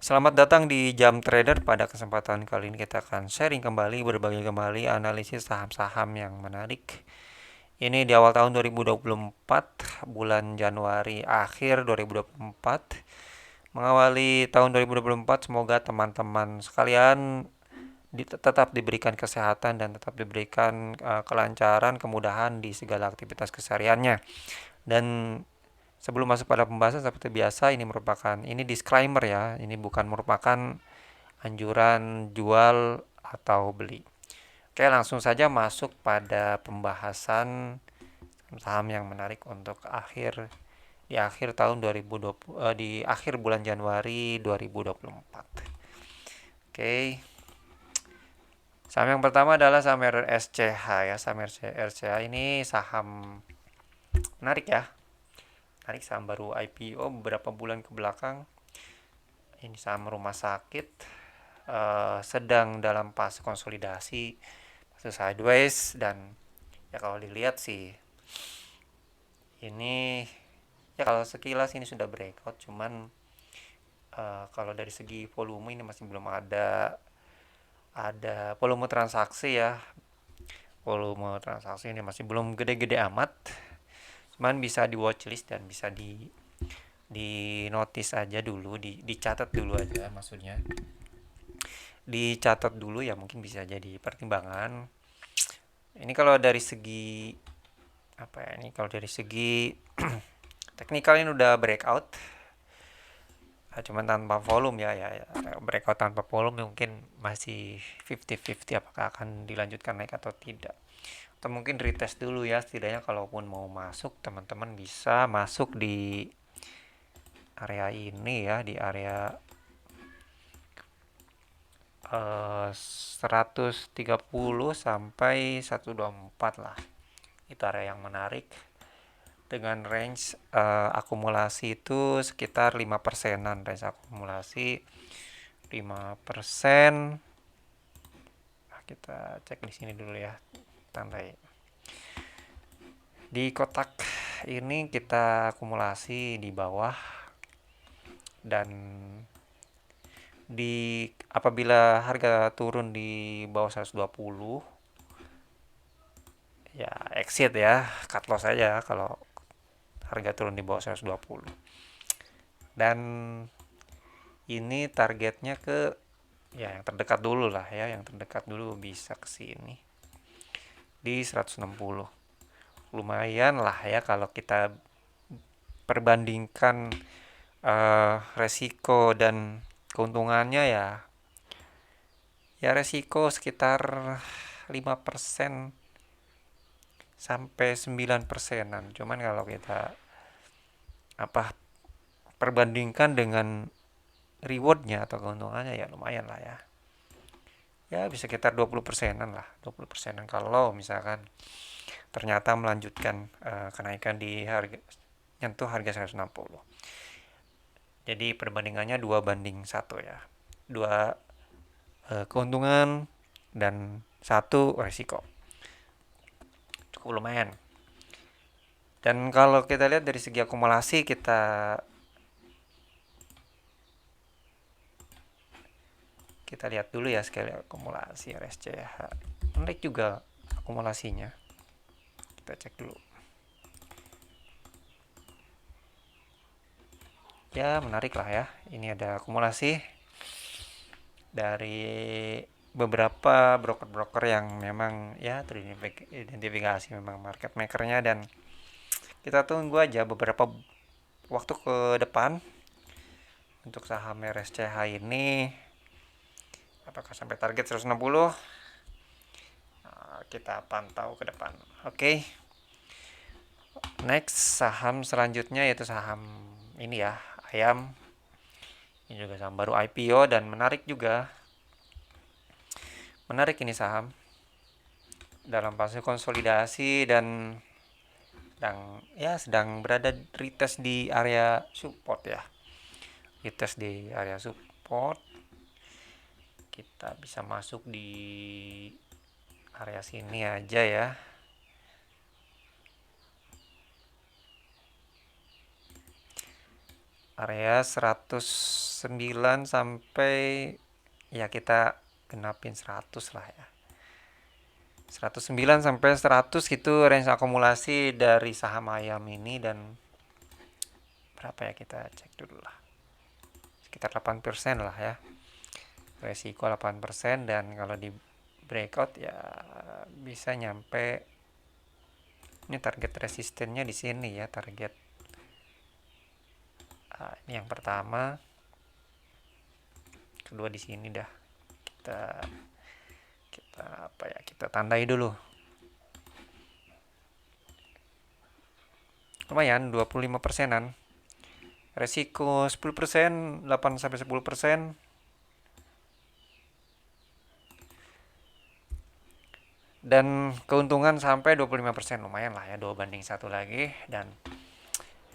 Selamat datang di Jam Trader. Pada kesempatan kali ini kita akan sharing kembali, berbagi kembali analisis saham-saham yang menarik. Ini di awal tahun 2024, bulan Januari akhir 2024. Mengawali tahun 2024, semoga teman-teman sekalian tetap diberikan kesehatan dan tetap diberikan kelancaran, kemudahan di segala aktivitas kesehariannya. Dan sebelum masuk pada pembahasan, seperti biasa, ini disclaimer ya, ini bukan merupakan anjuran jual atau beli. Oke, langsung saja masuk pada pembahasan saham yang menarik untuk di akhir tahun 2020, di akhir bulan Januari 2024. Oke. Saham yang pertama adalah saham RSCH ya. Saham RSCH ini saham menarik ya. Menarik, saham baru IPO beberapa bulan ke belakang. Ini saham rumah sakit, sedang dalam fase konsolidasi, fase sideways, dan ya kalau dilihat sih ini ya kalau sekilas ini sudah breakout, cuman kalau dari segi volume ini masih belum ada volume transaksi ya. Volume transaksi ini masih belum gede-gede amat, cuman bisa di watchlist dan bisa di notice aja dulu, dicatat dulu aja, maksudnya dicatat dulu ya, mungkin bisa jadi pertimbangan. Ini kalau dari segi apa ya, ini kalau dari segi teknikal ini udah breakout. Cuman tanpa volume ya, breakout tanpa volume mungkin masih 50-50 apakah akan dilanjutkan naik atau tidak, atau mungkin retest dulu ya. Setidaknya kalaupun mau masuk, teman-teman bisa masuk di area ini ya, di area 130 sampai 124 lah. Itu area yang menarik dengan range akumulasi itu sekitar 5 persenan. Range akumulasi 5%. Nah, kita cek di sini dulu ya, tandai. Di kotak ini kita akumulasi di bawah, dan apabila harga turun di bawah 120 ya exit ya, cut loss aja kalau harga turun di bawah 120. Dan ini targetnya ke ya yang terdekat dulu lah ya, yang terdekat dulu bisa ke sini di 160. Lumayan lah ya kalau kita perbandingkan resiko dan keuntungannya ya resiko sekitar 5% sampai 9%-an. Cuman kalau kita perbandingkan dengan rewardnya atau keuntungannya ya lumayan lah ya. Ya bisa sekitar 20%-an lah, 20%-an kalau misalkan ternyata melanjutkan kenaikan di harga nyentuh harga 160. Jadi perbandingannya 2 banding 1 ya. 2 keuntungan dan 1 resiko. Cukup lumayan. Dan kalau kita lihat dari segi akumulasi, kita lihat dulu ya sekali akumulasi RSCH. Menarik juga akumulasinya. Kita cek dulu. Ya menarik lah ya. Ini ada akumulasi dari beberapa broker-broker yang memang ya teridentifikasi memang market makernya, dan kita tunggu aja beberapa waktu ke depan untuk saham RSCH ini apakah sampai target 160. Kita pantau ke depan. Oke. Next, saham selanjutnya yaitu saham ini ya, ayam. Ini juga saham baru IPO dan menarik juga. Menarik ini saham dalam fase konsolidasi dan sedang berada retest di area support ya. Retest di area support. Kita bisa masuk di area sini aja ya. Area 111 109 sampai ya kita genapin 100 lah ya. 109 sampai 100 itu range akumulasi dari saham ayam ini, dan berapa ya, kita cek dulu lah. Sekitar 8% lah ya. Resiko 8%, dan kalau di breakout ya bisa nyampe, ini target resistennya di sini ya, target ini yang pertama, kedua di sini dah. Kita tandai dulu. Lumayan 25%-an. Resiko 10%, 8 sampai 10%. Dan keuntungan sampai 25%, lumayan lah ya, 2 banding 1 lagi. Dan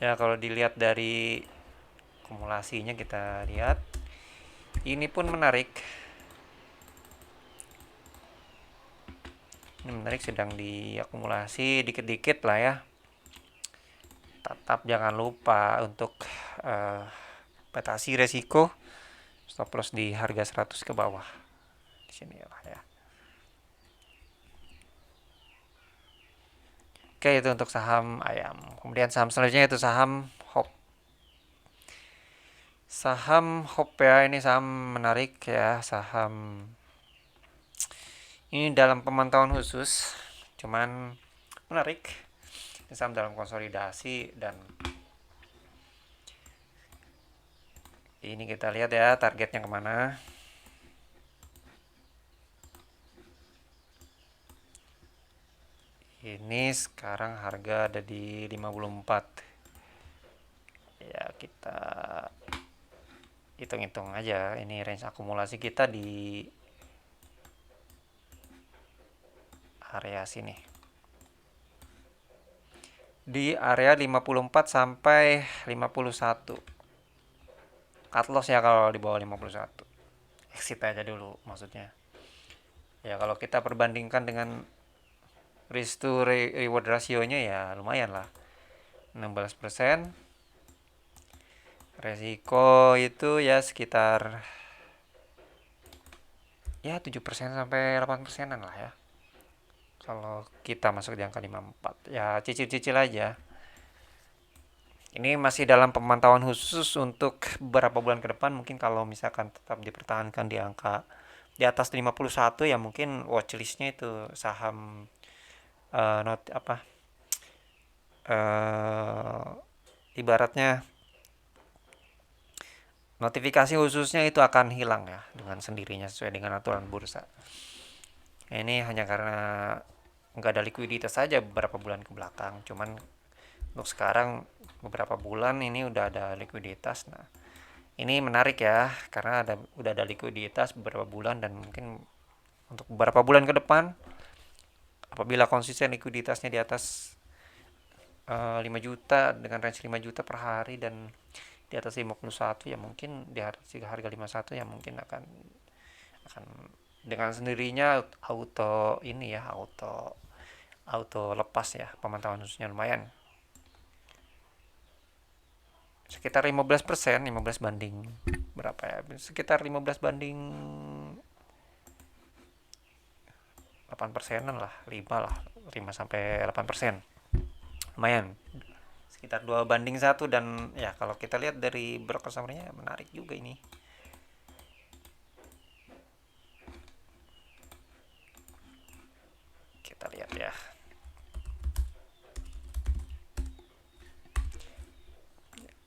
ya kalau dilihat dari akumulasinya, kita lihat ini pun menarik. Ini menarik, sedang diakumulasi dikit-dikit lah ya. Tetap jangan lupa untuk batasi resiko, stop loss di harga 100 ke bawah. Di sini lah ya. Oke, itu untuk saham ayam. Kemudian saham selanjutnya itu saham Hop. Saham Hop ya, ini saham menarik ya, saham ini dalam pemantauan khusus, cuman menarik. Ini saham dalam konsolidasi, dan ini kita lihat ya targetnya kemana. Ini sekarang harga ada di 54. Ya, kita hitung-hitung aja. Ini range akumulasi kita di area sini. Di area 54 sampai 51. Cut loss ya kalau di bawah 51. Exit aja dulu maksudnya. Ya kalau kita perbandingkan dengan risk to reward rasionya ya lumayan lah, 16%. Resiko itu ya sekitar ya 7% sampai 8%-an lah ya, kalau kita masuk di angka 54. Ya cicil-cicil aja. Ini masih dalam pemantauan khusus untuk beberapa bulan ke depan. Mungkin kalau misalkan tetap dipertahankan di angka di atas 51, ya mungkin watchlistnya itu saham ibaratnya notifikasi khususnya itu akan hilang ya dengan sendirinya sesuai dengan aturan bursa. Ini hanya karena nggak ada likuiditas saja beberapa bulan ke belakang. Cuman untuk sekarang beberapa bulan ini udah ada likuiditas. Nah, ini menarik ya karena udah ada likuiditas beberapa bulan, dan mungkin untuk beberapa bulan ke depan apabila konsisten likuiditasnya di atas 5 juta dengan range 5 juta per hari, dan di atas 51, ya mungkin di harga 51 ya mungkin akan dengan sendirinya auto lepas ya, pemantauan khususnya lumayan sekitar 15%, 15 banding berapa ya, sekitar 15 banding 8%-an lah, 5 sampai 8%, lumayan, sekitar 2 banding 1. Dan ya kalau kita lihat dari broker summary-nya menarik juga ini. Kita lihat ya.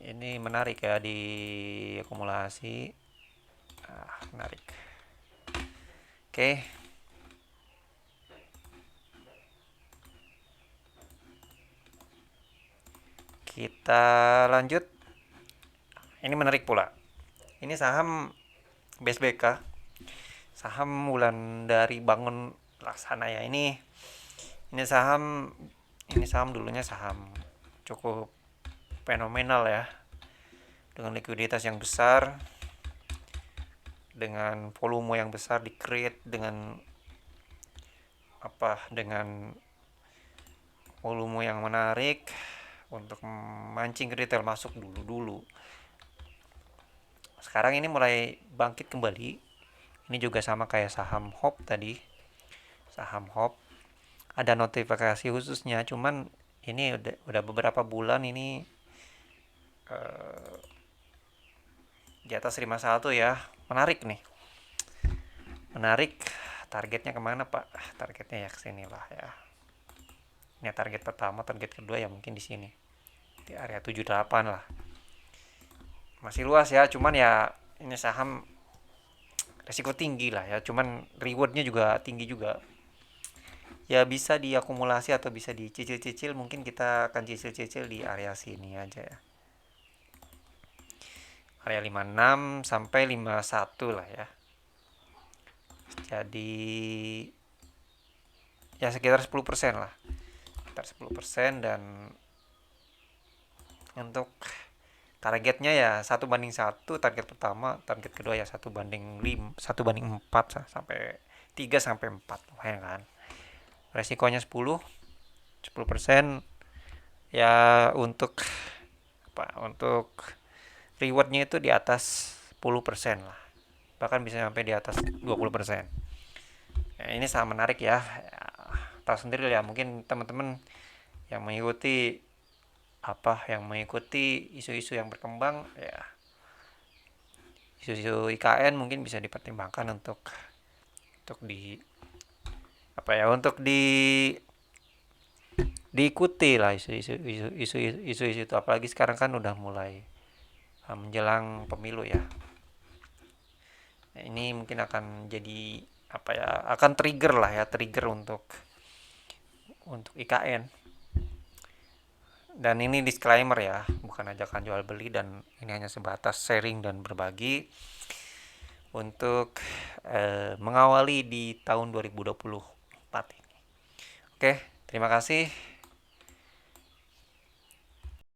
Ini menarik ya di akumulasi. Menarik. Oke. Kita lanjut. Ini menarik pula. Ini saham BSBK. Saham Wulandari Bangun Laksana ya. Ini saham dulunya saham cukup fenomenal ya, dengan likuiditas yang besar, dengan volume yang besar di create, dengan volume yang menarik untuk memancing retail masuk dulu Sekarang ini mulai bangkit kembali. Ini juga sama kayak saham HOP tadi. Saham HOP ada notifikasi khususnya, cuman ini udah beberapa bulan ini eh, di atas 51 ya. Menarik nih. Menarik. Targetnya kemana Pak? Targetnya ya kesini lah ya. Ini target pertama, target kedua ya mungkin di sini. Di area 78 lah. Masih luas ya, cuman ya ini saham resiko tinggi lah ya, cuman rewardnya juga tinggi juga. Ya bisa diakumulasi atau bisa dicicil-cicil, mungkin kita akan cicil-cicil di area sini aja ya. Area 56 sampai 51 lah ya. Jadi ya sekitar 10% lah. Sekitar 10%, dan untuk targetnya ya 1:1, target pertama, target kedua ya 1:5, 1:4 sampai 3 sampai 4, lumayan kan. Resikonya 10% ya. Untuk rewardnya itu di atas 10% lah, bahkan bisa sampai di atas 20%. Ya, ini sangat menarik ya. Tahu sendiri ya, mungkin teman-teman yang mengikuti isu-isu yang berkembang ya, isu-isu IKN mungkin bisa dipertimbangkan untuk di apa ya, untuk diikuti lah isu-isu itu, apalagi sekarang kan udah mulai menjelang pemilu ya. Nah, ini mungkin akan jadi apa ya, akan trigger lah ya, trigger untuk IKN. Dan ini disclaimer ya, bukan ajakan jual beli, dan ini hanya sebatas sharing dan berbagi untuk mengawali di tahun 2024 ini. Oke, terima kasih.